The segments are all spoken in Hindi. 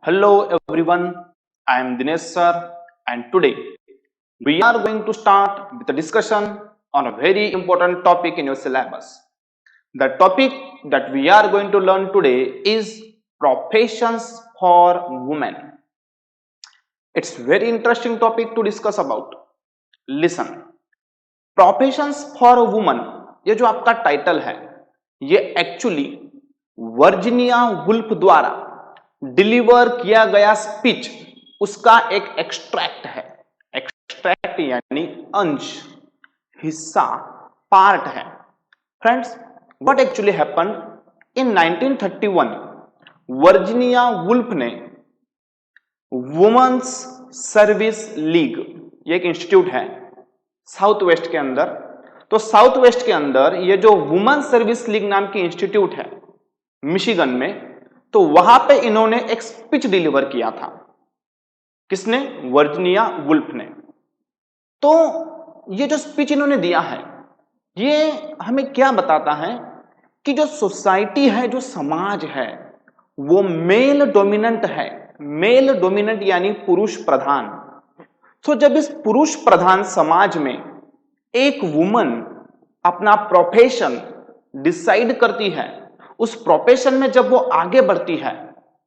Hello everyone, I am Dinesh sir and today we are going to start with a discussion on a very important topic in your syllabus. The topic that we are going to learn today is professions for women. It's very interesting topic to discuss about. Listen, professions for woman, ये जो आपका टाइटल है ये एक्चुअली वर्जिनिया वुल्फ द्वारा डिलीवर किया गया स्पीच, उसका एक एक्सट्रैक्ट है। एक्सट्रैक्ट यानी अंश, हिस्सा, पार्ट है। Friends, what actually happened in 1931 Virginia Woolf ने वुमेन्स सर्विस लीग, ये एक इंस्टीट्यूट है साउथ वेस्ट के अंदर, तो साउथ वेस्ट के अंदर ये जो वुमेन सर्विस लीग नाम की इंस्टीट्यूट है मिशिगन में, तो वहां पे इन्होंने एक स्पीच डिलीवर किया था। किसने? वर्जिनिया वुल्फ ने। तो ये जो स्पीच इन्होंने दिया है ये हमें क्या बताता है कि जो सोसाइटी है, जो समाज है, वो मेल डोमिनेंट है। मेल डोमिनेंट यानी पुरुष प्रधान। तो जब इस पुरुष प्रधान समाज में एक वुमन अपना प्रोफेशन डिसाइड करती है, उस प्रोफेशन में जब वो आगे बढ़ती है,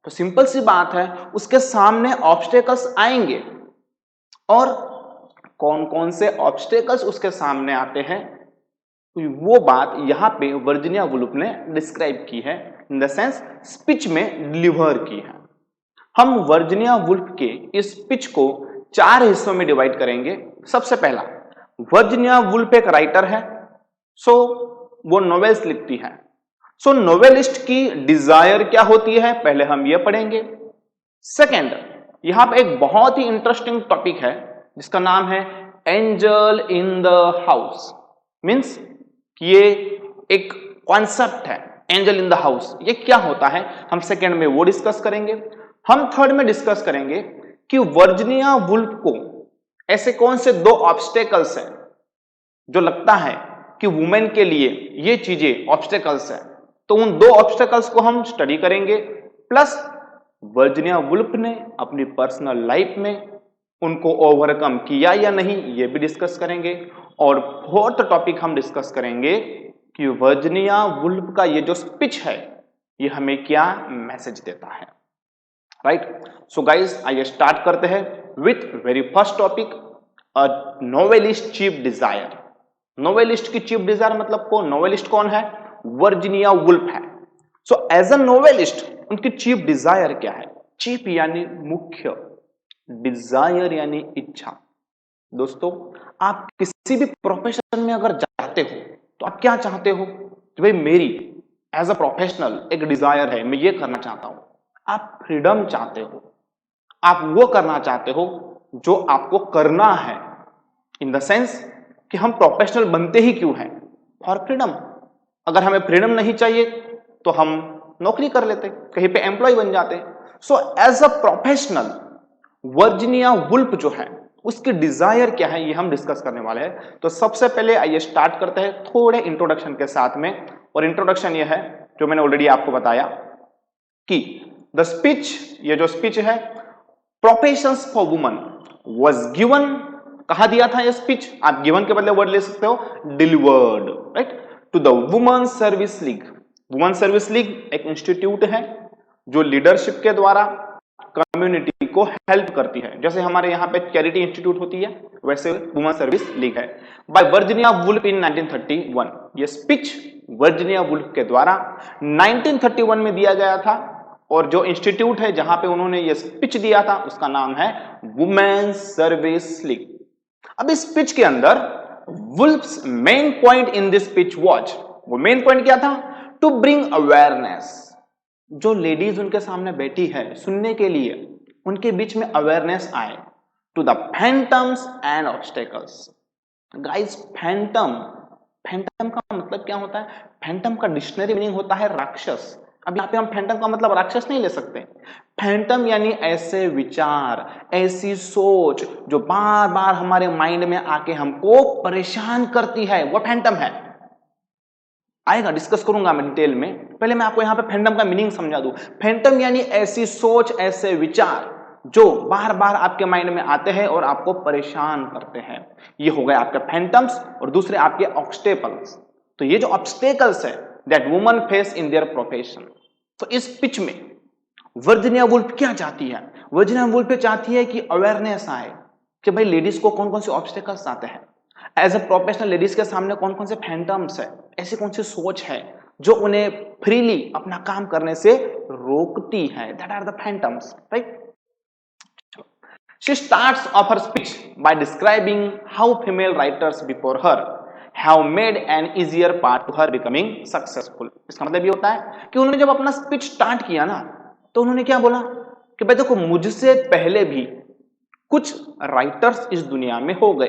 तो सिंपल सी बात है उसके सामने ऑब्स्टेकल्स आएंगे। और कौन कौन से ऑब्स्टेकल्स उसके सामने आते हैं, तो वो बात यहां पे वर्जिनिया वुल्फ ने डिस्क्राइब की है, इन द सेंस स्पीच में डिलीवर की है। हम वर्जिनिया वुल्फ के इस स्पीच को 4 हिस्सों में डिवाइड करेंगे। सबसे पहला, वर्जिनिया वुल्फ एक राइटर है, सो वो नॉवेल्स लिखती है। सो नोवेलिस्ट की डिजायर क्या होती है, पहले हम ये पढ़ेंगे। सेकंड, यहां पे एक बहुत ही इंटरेस्टिंग टॉपिक है जिसका नाम है angel in the house. Means ये एक कॉन्सेप्ट है, एंजल इन द हाउस, ये क्या होता है, हम सेकंड में वो डिस्कस करेंगे। हम थर्ड में डिस्कस करेंगे कि वर्जिनिया वुल्फ को ऐसे कौन से 2 ऑब्स्टेकल्स हैं जो लगता है कि वुमेन के लिए ये चीजें ऑब्स्टेकल्स हैं, तो उन 2 ऑब्स्टेकल्स को हम स्टडी करेंगे। प्लस वर्जिनिया वुल्फ ने अपनी पर्सनल लाइफ में उनको ओवरकम किया या नहीं, ये भी डिस्कस करेंगे। और फोर्थ टॉपिक हम डिस्कस करेंगे कि वर्जिनिया वुल्फ का ये जो स्पीच है ये हमें क्या मैसेज देता है। राइट, सो गाइस आइए स्टार्ट करते हैं with very first topic, a novelist chief desire. Novelist की चीफ डिजायर मतलब नोवेलिस्ट कौन है? वर्जिनिया वुल्फ है। सो एज अ नोवेलिस्ट उनकी चीफ डिजायर क्या है? चीफ यानी मुख्य, डिजायर यानी इच्छा। दोस्तों, आप किसी भी प्रोफेशन में अगर जाते हो तो आप क्या चाहते हो कि भाई मेरी एज अ प्रोफेशनल एक डिजायर है, मैं ये करना चाहता हूं। आप फ्रीडम चाहते हो, आप वो करना चाहते हो जो आपको करना है, इन द सेंस कि हम प्रोफेशनल बनते ही क्यों हैं? For freedom. अगर हमें फ्रीडम नहीं चाहिए तो हम नौकरी कर लेते, कहीं पे एम्प्लॉय बन जाते। So as a professional Virginia Woolf जो है उसकी डिजायर क्या है, ये हम डिस्कस करने वाले हैं। तो सबसे पहले आइए स्टार्ट करते हैं थोड़े इंट्रोडक्शन के साथ में। और इंट्रोडक्शन ये है जो मैंने ऑलरेडी आपको बताया कि द स्पीच, ये जो स्पीच है professions for woman was given, कहा दिया था ये स्पीच, आप गिवन के बदले वर्ड ले सकते हो, delivered, right, to the women service league. Women service league एक इंस्टीट्यूट है जो लीडरशिप के द्वारा कम्युनिटी को हेल्प करती है। जैसे हमारे यहाँ पे चैरिटी इंस्टीट्यूट होती है, वैसे वुमेन सर्विस लीग है। बाय वर्जिनिया वुल्फ इन 1931, ये स्पीच वर्जिनिया वुल्फ के द्वारा 1931 में दिया गया था। और जो इंस्टीट्यूट है जहां पे उन्होंने ये स्पीच दिया था उसका नाम है वुमेन सर्विस लीग। अब इस स्पीच के अंदर Woolf's main point in this speech was, वो मेन पॉइंट क्या था? To bring awareness. जो लेडीज उनके सामने बैठी है सुनने के लिए, उनके बीच में अवेयरनेस आए to the phantoms and obstacles. Guys, phantom, phantom का मतलब क्या होता है? फैंटम का डिक्शनरी मीनिंग होता है राक्षस। अब यहाँ पे हम फैंटम का मतलब राक्षस नहीं ले सकते। फैंटम यानी ऐसे विचार, ऐसी सोच जो बार बार हमारे माइंड में आके हमको परेशान करती है, वो फैंटम है। आएगा, डिस्कस करूंगा मैं डिटेल में। पहले मैं आपको यहाँ पे फैंटम का मीनिंग समझा दूं। फैंटम यानी ऐसी सोच, ऐसे विचार जो बार बार आपके माइंड में आते हैं और आपको परेशान करते हैं। ये हो गए आपके फैंटम्स। और दूसरे आपके ऑब्स्टेकल्स। तो ये जो ऑब्स्टेकल्स है that woman face in their profession. तो इस पिच में वर्जीनिया वुल्फ क्या चाहती है? वर्जीनिया वुल्फ चाहती है कि अवेयरनेस आए कि भाई लेडीज को कौन कौन से ऑब्स्टेकल्स आते हैं, एज अ प्रोफेशनल लेडीज के सामने कौन कौन से फैंटम्स है, ऐसी कौन सी सोच है जो उन्हें फ्रीली अपना काम करने से रोकती है। That are the phantoms, right? She starts off her speech by describing how female writers before her have made an easier path to her becoming successful. इसका मतलब ये होता है कि उन्होंने जब अपना स्पीच स्टार्ट किया ना, तो उन्होंने क्या बोला कि भाई देखो, मुझसे पहले भी कुछ राइटर्स इस दुनिया में हो गए।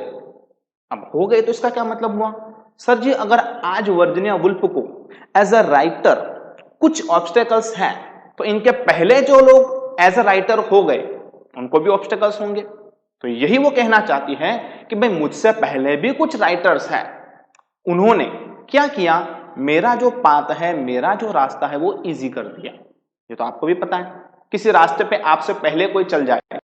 अब हो गए तो इसका क्या मतलब हुआ? सर जी, अगर आज वर्जीनिया वुल्फ को एज अ राइटर कुछ ऑब्स्टेकल्स हैं, तो इनके पहले जो लोग एज अ राइटर हो गए उनको भी ऑब्स्टेकल्स होंगे। तो यही वो कहना चाहती है कि भाई मुझसे पहले भी कुछ राइटर्स हैं, उन्होंने क्या किया, मेरा जो पाथ है, मेरा जो रास्ता है वो इजी कर दिया। ये तो आपको भी पता है, किसी रास्ते पे आपसे पहले कोई चल जाए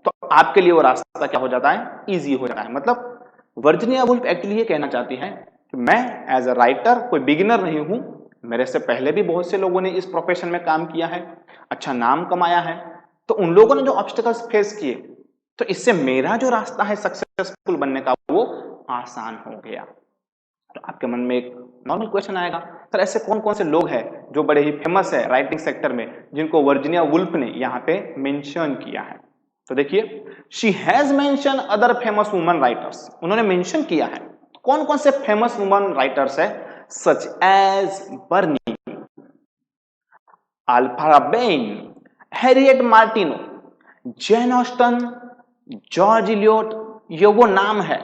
तो आपके लिए वो रास्ता क्या हो जाता है, इजी हो जाता है। मतलब वर्जीनिया वुल्फ एक्चुअली ये कहना चाहती है कि मैं एज अ राइटर कोई बिगिनर नहीं हूं, मेरे से पहले भी बहुत से लोगों ने इस प्रोफेशन में काम किया है, अच्छा नाम कमाया है। तो उन लोगों ने जो ऑब्स्टेकल्स फेस किए, तो इससे मेरा जो रास्ता है सक्सेसफुल बनने का वो आसान हो गया। तो आपके मन में एक नॉर्मल क्वेश्चन आएगा, सर ऐसे कौन कौन से लोग हैं जो बड़े ही फेमस है राइटिंग सेक्टर में, जिनको वर्जीनिया वुल्फ ने यहाँ पे मेंशन किया है? तो देखिए, she has mention other famous woman writers. उन्होंने मेंशन किया है कौन कौन से फेमस वुमन राइटर्स है, such as Burney, Aphra Behn, Harriet Martineau, Jane Austen, George Eliot. ये वो नाम है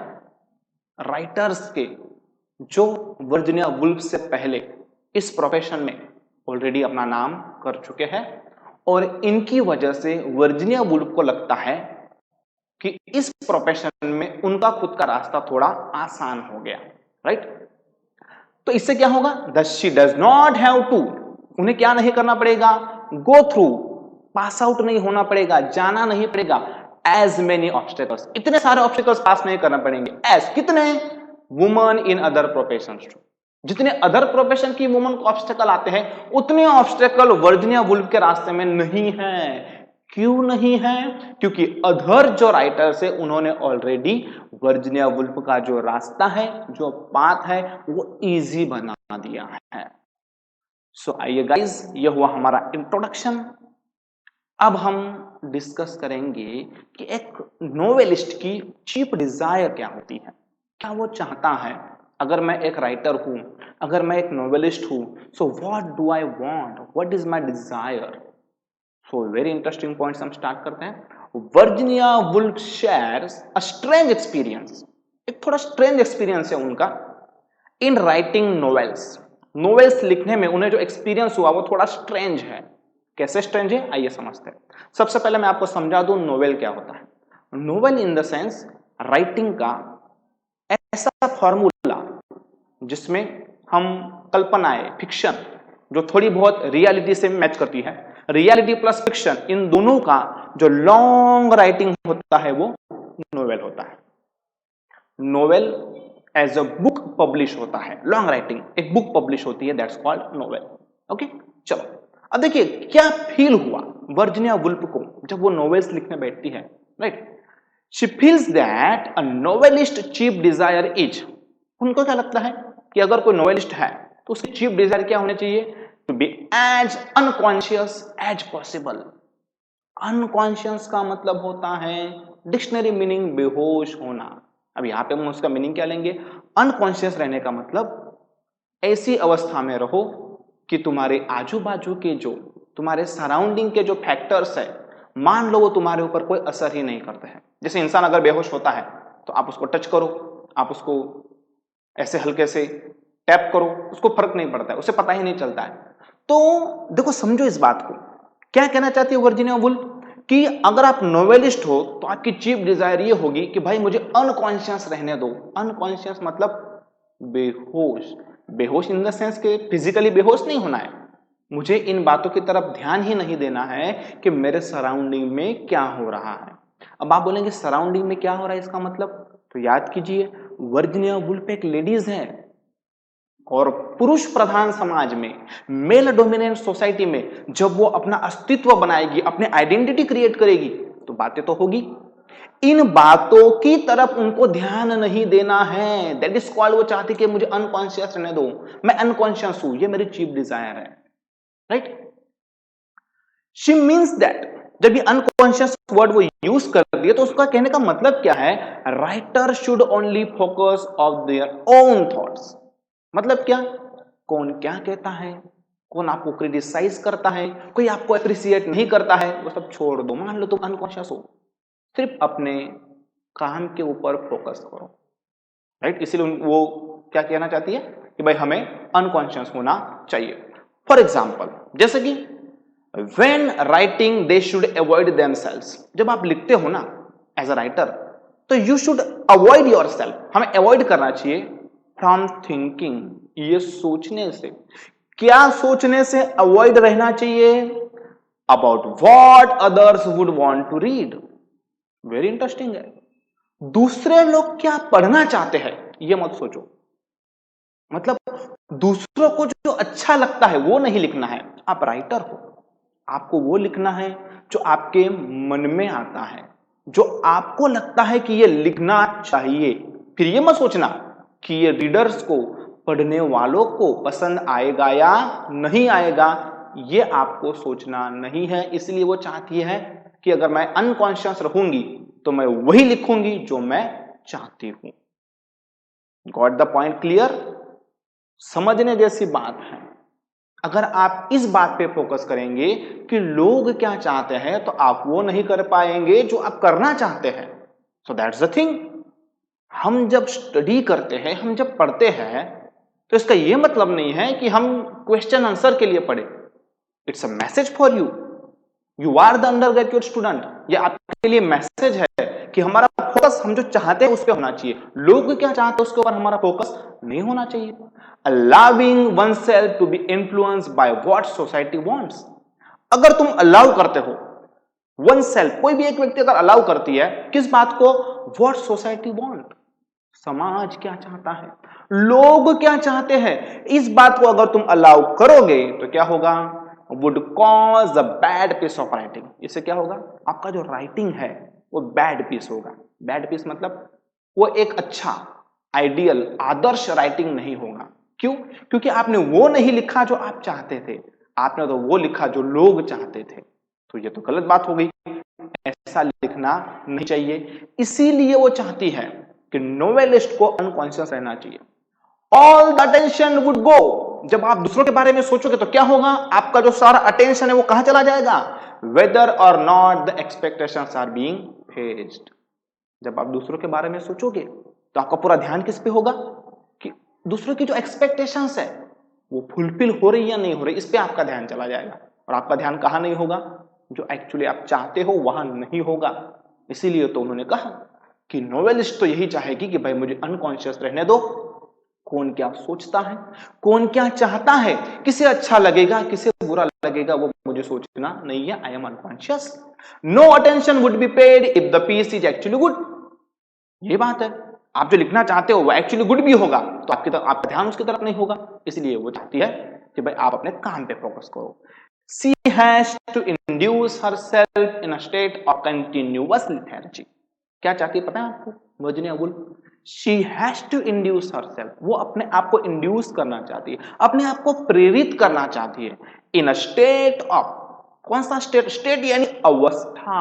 राइटर्स के जो वर्जीनिया वुल्फ से पहले इस प्रोफेशन में ऑलरेडी अपना नाम कर चुके हैं, और इनकी वजह से वर्जीनिया वुल्फ को लगता है कि इस प्रोफेशन में उनका खुद का रास्ता थोड़ा आसान हो गया, राइट? तो इससे क्या होगा, thus she does not have to, उन्हें क्या नहीं करना पड़ेगा, गो थ्रू, पास आउट नहीं होना पड़ेगा, जाना नहीं पड़ेगा एज मेनी ऑब्स्टेकल्स, इतने सारे ऑब्स्टेकल्स पास नहीं करना पड़ेंगे। एज कितने, वुमन इन अदर प्रोफेशन, जितने अदर प्रोफेशन की वुमन को ऑब्स्टेकल आते हैं उतने ऑब्स्टेकल वर्जीनिया वुल्फ के रास्ते में नहीं है। क्यों नहीं है? क्योंकि अदर जो राइटर्स है उन्होंने ऑलरेडी वर्जीनिया वुल्फ का जो रास्ता है, जो पाथ है, वो इजी बना दिया है। सो आइए गाइस, ये हुआ हमारा इंट्रोडक्शन। अब हम डिस्कस करेंगे कि एक नोवेलिस्ट की चीप डिजायर क्या होती है, क्या वो चाहता है। अगर मैं एक राइटर हूं, अगर मैं एक नोवेलिस्ट हूं, so what do I want, what is my desire. So very interesting points हम स्टार्ट करते हैं। Virginia Woolf shares a strange experience, एक थोड़ा स्ट्रेंज एक्सपीरियंस है उनका इन राइटिंग नोवेल्स। नोवेल्स लिखने में उन्हें जो एक्सपीरियंस हुआ वो थोड़ा स्ट्रेंज है। कैसे स्ट्रेंज है, आइए समझते हैं। सबसे पहले मैं आपको समझा दूं नोवेल क्या होता है। Novel in the sense writing का ऐसा फॉर्मूला जिसमें हम कल्पनाएं, फिक्शन, जो थोड़ी बहुत रियलिटी से मैच करती है, रियलिटी प्लस फिक्शन, इन दोनों का जो लॉन्ग राइटिंग होता है वो नोवेल होता है। Novel as a book publish होता है, लॉन्ग राइटिंग एक बुक पब्लिश होती है, दैट्स कॉल्ड नोवेल। ओके, चलो अब देखिए क्या फील हुआ वर्जीनिया वुल्फ को जब वो नोवेल्स लिखने बैठती है, right? She feels that a novelist chief desire is, उनको क्या लगता है कि अगर कोई नोवेलिस्ट है तो उसकी चीफ डिजायर क्या होनी चाहिए, to be as unconscious as possible. Unconscious का मतलब होता है डिक्शनरी मीनिंग बेहोश होना। अब यहां पे हम उसका मीनिंग क्या लेंगे, अनकॉन्शियस रहने का मतलब ऐसी अवस्था में रहो कि तुम्हारे आजू बाजू के जो तुम्हारे सराउंडिंग के जो फैक्टर्स है, मान लो वो तुम्हारे ऊपर कोई असर ही नहीं करते हैं। जैसे इंसान अगर बेहोश होता है तो आप उसको टच करो, आप उसको ऐसे हल्के से टैप करो, उसको फर्क नहीं पड़ता है, उसे पता ही नहीं चलता है। तो देखो, समझो इस बात को, क्या कहना चाहती है वर्जीनिया वुल्फ कि अगर आप नोवेलिस्ट हो तो आपकी चीफ डिजायर ये होगी कि भाई मुझे अनकॉन्शियस रहने दो। अनकॉन्शियस मतलब बेहोश, बेहोश इन द सेंस के फिजिकली बेहोश नहीं होना है, मुझे इन बातों की तरफ ध्यान ही नहीं देना है कि मेरे सराउंडिंग में क्या हो रहा है। अब आप बोलेंगे सराउंडिंग में क्या हो रहा है, इसका मतलब तो याद कीजिए वर्जीनिया वुल्फ एक लेडीज है और पुरुष प्रधान समाज में, मेल डोमिनेंट सोसाइटी में जब वो अपना अस्तित्व बनाएगी, अपने आइडेंटिटी क्रिएट करेगी तो बातें तो होगी। इन बातों की तरफ उनको ध्यान नहीं देना है। दैट इज कॉल्ड, वो चाहती कि मुझे अनकॉन्शियस रहने दो, मैं अनकॉन्शियस हूं, ये मेरी चीफ डिजायर है, राइट। शी मीन्स दैट जब ये अनकॉन्शियस वर्ड वो यूज कर दिए तो उसका कहने का मतलब क्या है, writer should only focus on their own thoughts. मतलब क्या, कौन क्या कहता है, कौन आपको क्रिटिसाइज करता है, कोई आपको अप्रिशिएट नहीं करता है, वो सब छोड़ दो। मान लो तुम अनकॉन्शियस हो, सिर्फ अपने काम के ऊपर फोकस करो, राइट। इसीलिए वो क्या कहना चाहती है कि भाई हमें अनकॉन्शियस होना चाहिए। फॉर एग्जाम्पल जैसे कि when writing they should avoid themselves, जब आप लिखते हो ना एज अ राइटर तो you should avoid yourself, हमें अवॉइड करना चाहिए from thinking, ये सोचने से। क्या सोचने से अवॉइड रहना चाहिए, about what others would want to read। Very interesting है, दूसरे लोग क्या पढ़ना चाहते हैं ये मत सोचो। मतलब दूसरों को जो अच्छा लगता है वो नहीं लिखना है। आप राइटर हो, आपको वो लिखना है जो आपके मन में आता है, जो आपको लगता है कि ये लिखना चाहिए। फिर ये मत सोचना कि ये रीडर्स को, पढ़ने वालों को पसंद आएगा या नहीं आएगा, ये आपको सोचना नहीं है। इसलिए वो चाहती है कि अगर मैं अनकॉन्शियस रहूंगी तो मैं वही लिखूंगी जो मैं चाहती हूं। Got the point clear? समझने जैसी बात है। अगर आप इस बात पे फोकस करेंगे कि लोग क्या चाहते हैं तो आप वो नहीं कर पाएंगे जो आप करना चाहते हैं। So that's the thing. हम जब स्टडी करते हैं, हम जब पढ़ते हैं तो इसका यह मतलब नहीं है कि हम क्वेश्चन आंसर के लिए पढ़े। It's a message for you, you are the undergraduate student. ये आपके लिए मैसेज है कि हमारा फोकस हम जो चाहते हैं उस पर होना चाहिए, लोग क्या चाहते हैं उसके ऊपर हमारा फोकस नहीं होना चाहिए। Allowing oneself to be influenced by what society wants। अगर तुम अलाउ करते हो oneself, कोई भी एक व्यक्ति अगर अलाउ करती है किस बात को, what society want, समाज क्या चाहता है, लोग क्या चाहते हैं, इस बात को अगर तुम अलाउ करोगे तो क्या होगा, would cause a bad piece of writing। इससे क्या होगा, आपका जो राइटिंग है वो बैड पीस होगा। बैड पीस मतलब वो एक अच्छा आइडियल आदर्श राइटिंग नहीं होगा। क्यों? क्योंकि आपने वो नहीं लिखा जो आप चाहते थे, आपने तो वो लिखा जो लोग चाहते थे। तो ये तो गलत बात हो गई, ऐसा लिखना नहीं चाहिए। इसीलिए वो चाहती है कि नोवेलिस्ट को अनकॉन्शियस रहना चाहिए। All the attention would go, जब आप दूसरों के बारे में सोचोगे तो क्या होगा, आपका जो सारा अटेंशन है वो कहां चला जाएगा, वेदर और not the expectations are being phased. जब आप दूसरों के बारे में सोचोगे तो आपका पूरा ध्यान किस पे होगा कि दूसरों की जो एक्सपेक्टेशंस है वो फुलफिल हो रही या नहीं हो रही, इस पे आपका ध्यान चला जाएगा। और आपका ध्यान कहां नहीं होगा, जो एक्चुअली आप चाहते हो वहां नहीं होगा। इसीलिए तो उन्होंने कहा कि नोवेलिस्ट तो यही चाहेगी कि भाई मुझे अनकॉन्शियस रहने दो, कौन क्या सोचता है, कौन क्या चाहता है, किसे अच्छा लगेगा किसे बुरा लगेगा वो मुझे सोचना नहीं है। I am unconscious. No attention would be paid if the piece is actually good. ये बात है, आप जो लिखना चाहते हो वो एक्चुअली गुड भी होगा तो आपका ध्यान उसकी तरफ नहीं होगा। इसलिए वो चाहती है कि भाई आप अपने काम पे फोकस करो। She has to induce herself in a state of continuous lethargy। क्या चाहती है पता है आपको Virginia Woolf? She has to induce herself, वो अपने आप को इंड्यूस करना चाहती है, अपने आप को प्रेरित करना चाहती है। इन अ स्टेट ऑफ, कौन सा स्टेट, स्टेट यानी अवस्था,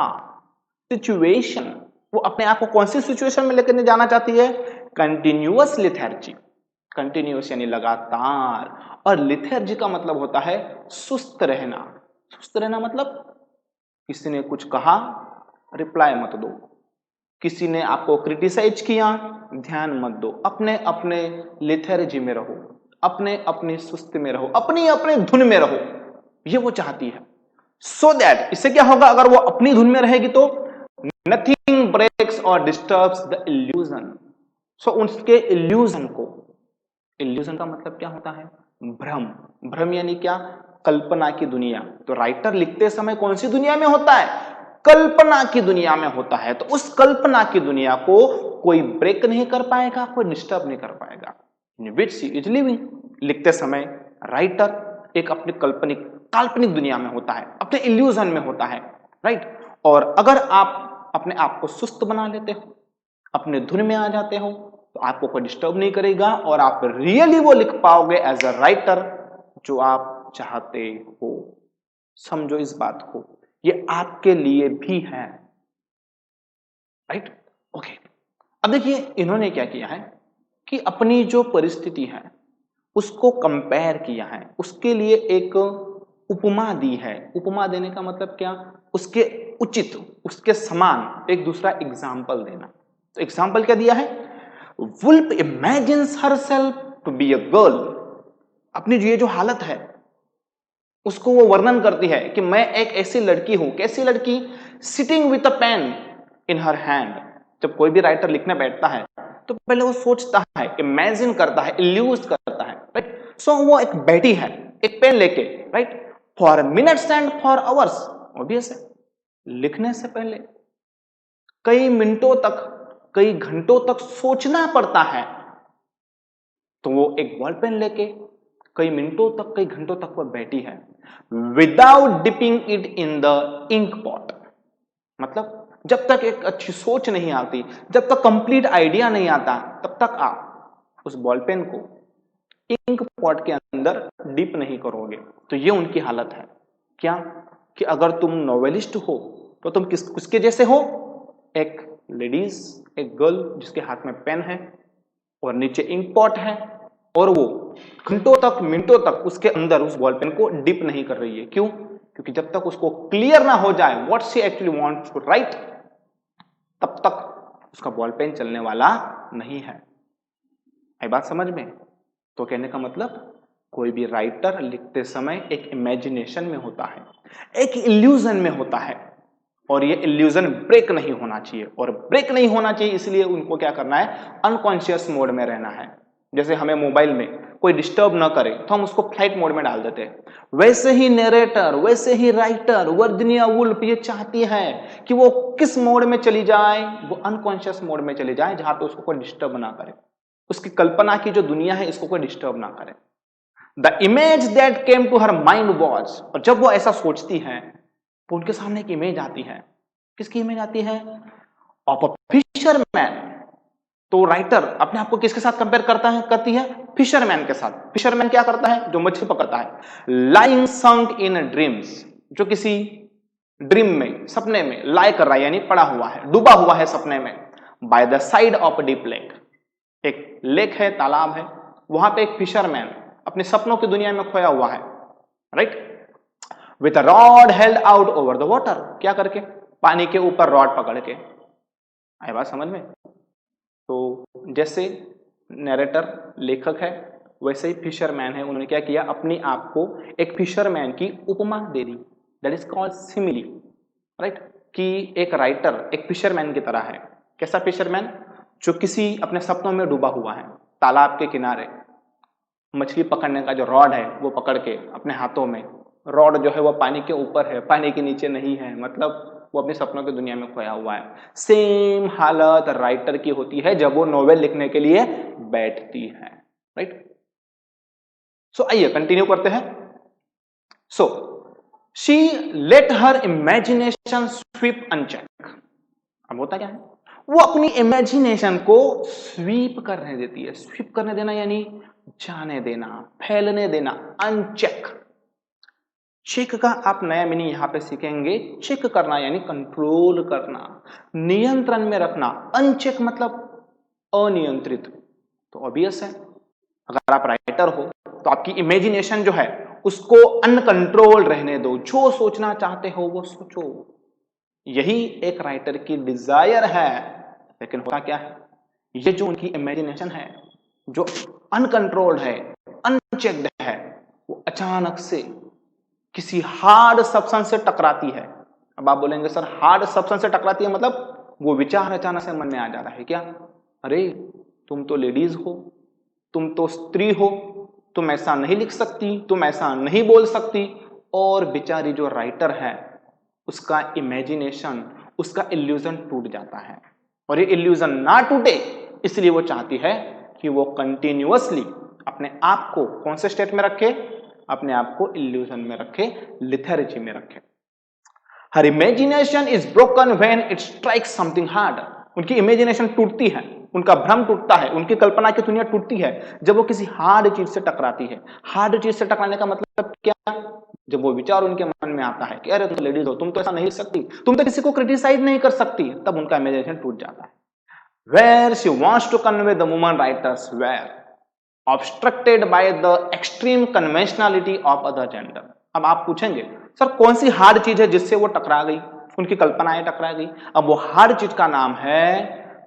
सिचुएशन, वो अपने आप को कौन सी सिचुएशन में लेकर जाना चाहती है, कंटिन्यूअस लेथार्जी। कंटिन्यूअस यानी लगातार, और लेथार्जी का मतलब होता है सुस्त रहना। सुस्त रहना मतलब किसी ने कुछ कहा रिप्लाई मत दो, किसी ने आपको क्रिटिसाइज किया ध्यान मत दो, अपने अपने लेथार्जी में रहो, अपने अपनी सुस्ती में रहो, अपनी अपने धुन में रहो, ये वो चाहती है। सो दैट, इससे क्या होगा, अगर वो अपनी धुन में रहेगी तो नथिंग ब्रेक्स और डिस्टर्ब्स द इल्यूजन। सो उसके इल्यूजन को, इल्यूजन का मतलब क्या होता है? भ्रम। भ्रम यानी क्या? कल्पना की दुनिया। तो राइटर लिखते समय कौन सी दुनिया में होता है? कल्पना की दुनिया में होता है। तो उस कल्पना की दुनिया को कोई ब्रेक नहीं कर पाएगा, कोई डिस्टर्ब नहीं कर पाएगा, विच शी इज लिविंग। लिखते समय राइटर एक अपनी काल्पनिक दुनिया में होता है, अपने इल्यूजन में होता है, राइट। और अगर आप अपने आप को सुस्त बना लेते हो, अपने धुन में आ जाते हो, तो आपको कोई डिस्टर्ब नहीं करेगा और आप रियली वो लिख पाओगे एज अ राइटर जो आप चाहते हो। समझो इस बात को, ये आपके लिए भी है, राइट। ओके, अब देखिए इन्होंने क्या किया है कि अपनी जो परिस्थिति है उसको कंपेयर किया है, उसके लिए एक उपमा दी है। उपमा देने का मतलब क्या? उसके उचित, उसके समान एक दूसरा एग्जाम्पल देना। तो एग्जाम्पल क्या दिया है? Woolf imagines herself to be a girl. अपनी ये जो हालत है उसको वो वर्णन करती है कि मैं एक ऐसी लड़की हूं। कैसी लड़की? Sitting with a pain in her hand. जब कोई भी राइटर लिखने बैठता है तो पहले वो सोचता है, इमेजिन करता है, इल्यूज करता है, राइट। सो वो एक बैठी है एक पेन लेके, right, for minutes and for hours. Obvious है, लिखने से पहले कई मिनटों तक, कई घंटों तक सोचना पड़ता है। तो वो एक बॉल पेन लेके कई मिनटों तक, कई घंटों तक वो बैठी है without dipping it in the ink pot. मतलब जब तक एक अच्छी सोच नहीं आती, जब तक कंप्लीट आइडिया नहीं आता, तब तक आप उस बॉल पेन को इंक पॉट के अंदर डिप नहीं करोगे। तो ये उनकी हालत है। क्या? कि अगर तुम नॉवेलिस्ट हो तो तुम किसके जैसे हो? एक लेडीज, एक गर्ल जिसके हाथ में पेन है और नीचे इंक पॉट है, और वो घंटों तक, मिनटों तक उसके अंदर उस बॉल पेन को डिप नहीं कर रही है। क्यों? क्योंकि जब तक उसको क्लियर ना हो जाए what she actually wants to write, तब तक उसका बॉल पेन चलने वाला नहीं है। आई बात समझ में? तो कहने का मतलब कोई भी राइटर लिखते समय एक इमेजिनेशन में होता है, एक इल्यूजन में होता है, और ये इल्यूजन ब्रेक नहीं होना चाहिए। और ब्रेक नहीं होना चाहिए इसलिए उनको क्या करना है? अनकॉन्शियस मोड में रहना है। जैसे हमें मोबाइल में कोई डिस्टर्ब ना करे तो हम उसको फ्लाइट मोड में डाल देते हैं, वैसे ही नरेटर, वैसे ही राइटर वर्जीनिया वुल्फ ये चाहती है कि वो किस मोड में चली जाए? वो अनकॉन्शियस मोड में चली जाए, जहां पे उसको कोई डिस्टर्ब ना करे, उसकी कल्पना की जो दुनिया है इसको कोई डिस्टर्ब ना करे। The image that came to her mind was, और जब वो ऐसा सोचती है तो उनके सामने एक इमेज आती है। किसकी इमेज आती है? Of a fisherman. तो राइटर अपने आप को किसके साथ कंपेयर करती है? फिशरमैन के साथ। फिशरमैन क्या करता है? जो मछली पकड़ता है। लाइंग संक इन ड्रीम्स, जो किसी ड्रीम में, सपने में लाई कर रहा है, यानी पड़ा हुआ है, डूबा हुआ है सपने में। By the side of deep lake, एक लेक है, तालाब है, वहां पे एक फिशरमैन अपने सपनों की दुनिया में खोया हुआ है, right. With a rod held out over the water, क्या करके? पानी के ऊपर रॉड पकड़ के। आई बात समझ में? तो जैसे नरेटर लेखक है, वैसे ही फिशरमैन है। उन्होंने क्या किया? अपने आप को एक फिशरमैन की उपमा दे दी, that is called simile, right. कि एक राइटर एक फिशरमैन की तरह है। कैसा फिशरमैन? जो किसी अपने सपनों में डूबा हुआ है, तालाब के किनारे मछली पकड़ने का जो रॉड है वो पकड़ के अपने हाथों में, रॉड जो है वो पानी के ऊपर है, पानी के नीचे नहीं है, मतलब वो अपने सपनों की दुनिया में खोया हुआ है। सेम हालत राइटर की होती है जब वो नोवेल लिखने के लिए बैठती है, राइट। सो आइए कंटिन्यू करते हैं। So she let her imagination sweep unchecked. अब होता क्या है? वो अपनी इमेजिनेशन को स्वीप करने देती है। स्वीप करने देना यानी जाने देना, फैलने देना, अनचेक। चेक का आप नया मीनिंग यहां पे सीखेंगे। चेक करना यानी कंट्रोल करना, नियंत्रण में रखना। अनचेक मतलब अनियंत्रित। तो ऑब्वियस है, अगर आप राइटर हो तो आपकी इमेजिनेशन जो है उसको अनकंट्रोल रहने दो, जो सोचना चाहते हो वो सोचो। यही एक राइटर की डिजायर है। लेकिन होता क्या है? ये जो उनकी इमेजिनेशन है, जो अनकंट्रोल्ड है, अनचेक्ड है, वो अचानक से किसी हार्ड सब्सटेंस से टकराती है। अब आप बोलेंगे सर हार्ड सब्सटेंस से टकराती है मतलब? वो विचार अचानक से मन में आ जाता है क्या? अरे तुम तो लेडीज हो, तुम तो स्त्री हो, तुम ऐसा नहीं लिख सकती, तुम ऐसा नहीं बोल सकती। और बेचारी जो राइटर है उसका इमेजिनेशन, उसका इल्यूजन टूट जाता है। और ये इल्यूजन ना टूटे इसलिए वो चाहती है कि वो कंटिन्यूअसली अपने आप को कौन से स्टेट में रखे, अपने आप को इल्यूजन में रखे, लिथर्जी में रखे। Her imagination is broken when it strikes something hard. उनकी इमेजिनेशन टूटती है, उनका भ्रम टूटता है, उनकी कल्पना की दुनिया टूटती है जब वो किसी हार्ड चीज से टकराती है। हार्ड चीज से टकराने का मतलब क्या? जब वो विचार उनके मन में आता है कि अरे तुम लेडीज हो, तुम तो ऐसा नहीं सकती, तुम तो किसी को क्रिटिसाइज नहीं कर सकती, तब उनका इमेजिनेशन टूट जाता है। Where she wants to convey, the woman writers were obstructed by the extreme conventionality of other gender. अब आप पूछेंगे सर कौन सी हार्ड चीज है जिससे वो टकरा गई, उनकी कल्पनाएं टकरा गई? अब वो हार्ड चीज का नाम है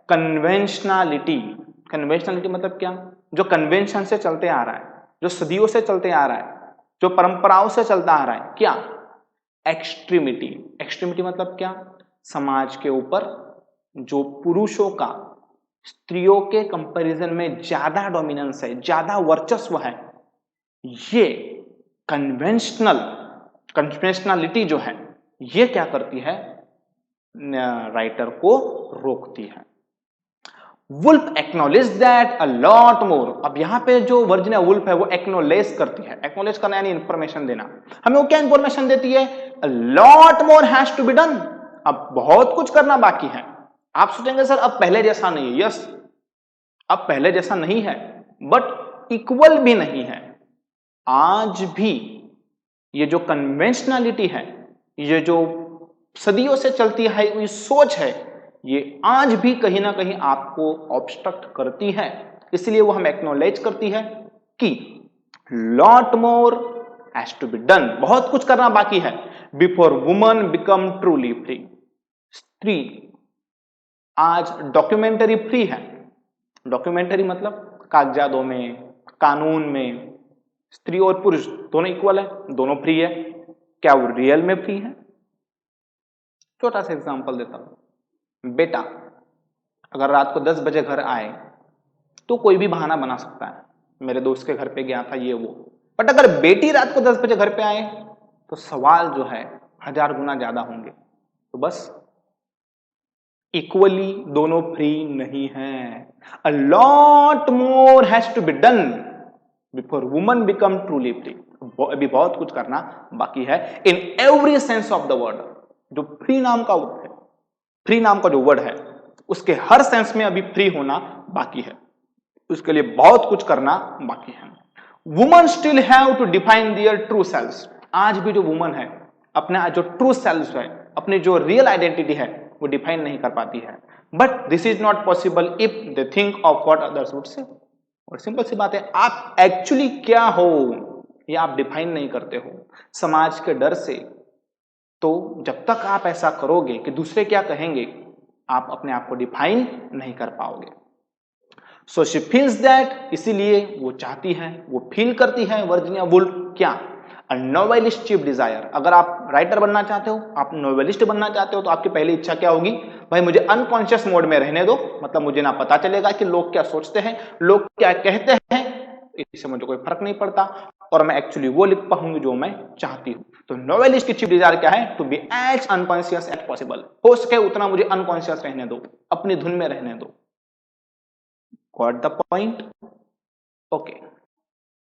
कन्वेंशनलिटी। कन्वेंशनलिटी मतलब क्या? जो कन्वेंशन से चलते आ रहा है, जो सदियों से चलते आ रहा है, जो परंपराओं से चलता आ रहा है। क्या? एक्सट्रीमिटी। एक्सट्रीमिटी मतलब क्या? समाज के ऊपर जो पुरुषों का स्त्रियों के कंपैरिजन में ज्यादा डोमिनेंस है, ज्यादा वर्चस्व है, ये कन्वेंशनलिटी जो है ये क्या करती है? राइटर को रोकती है। Woolf acknowledge that a lot more. अब यहां पे जो वर्जिनिया वुल्फ है वो एक्नॉलेज करती है। एक्नॉलेज करना यानी इंफॉर्मेशन देना। हमें वो क्या इंफॉर्मेशन देती है? A lot more has to be done. अब बहुत कुछ करना बाकी है। आप सोचेंगे सर अब पहले जैसा नहीं है। यस, अब पहले जैसा नहीं है, बट इक्वल भी नहीं है। आज भी ये जो कन्वेंशनलिटी है, ये जो सदियों से चलती है ये सोच है, ये आज भी कहीं ना कहीं आपको ऑब्स्ट्रक्ट करती है। इसलिए वो हम एक्नॉलेज करती है कि lot more has to be done, बहुत कुछ करना बाकी है, before woman become truly free. स्त्री आज डॉक्यूमेंटरी फ्री है। डॉक्यूमेंटरी मतलब कागजातों में, कानून में स्त्री और पुरुष दोनों इक्वल है, दोनों फ्री है। क्या वो रियल में फ्री है? छोटा सा एग्जांपल देता हूं। बेटा अगर रात को 10 बजे घर आए तो कोई भी बहाना बना सकता है, मेरे दोस्त के घर पे गया था ये वो। बट अगर बेटी रात को 10 बजे घर पे आए तो सवाल जो है 1000 गुना ज्यादा होंगे। तो बस इक्वली दोनों फ्री नहीं है। A lot more has to be done before woman become truly free. अभी बहुत कुछ करना बाकी है in every sense of the word. जो फ्री नाम का वर्ड है, फ्री नाम का जो वर्ड है उसके हर सेंस में अभी फ्री होना बाकी है। उसके लिए बहुत कुछ करना बाकी है। Woman still have to define their true selves. आज भी जो वुमन है अपना जो ट्रू सेल्व्स है, अपनी जो रियल आइडेंटिटी है वो डिफाइन नहीं कर पाती है। But this is not possible if they think of what others would say. और सिंपल सी बात है, आप एक्चुअली क्या हो ये आप डिफाइन नहीं करते हो समाज के डर से। तो जब तक आप ऐसा करोगे कि दूसरे क्या कहेंगे, आप अपने आप को डिफाइन नहीं कर पाओगे। सो शी फील्स दैट, इसीलिए वो चाहती है, वो फील करती है वर्जिनिया वुल्फ क्या? अ नोवेलिस्ट चीफ डिजायर। अगर आप राइटर बनना चाहते हो, आप नोवेलिस्ट बनना चाहते हो, तो आपकी पहली इच्छा क्या होगी? भाई मुझे अनकॉन्शियस मोड में रहने दो, मतलब मुझे ना पता चलेगा कि लोग क्या सोचते हैं, लोग क्या कहते हैं, इससे मुझे कोई फर्क नहीं पड़ता और मैं एक्चुअली वो लिख पाऊंगी जो मैं चाहती हूँ। तो नोवेलिस्ट की चीफ डिजायर क्या है? To be as unconscious as possible. हो सके उतना मुझे अनकॉन्शियस रहने दो, अपनी धुन में रहने दो। Got the point? ओके।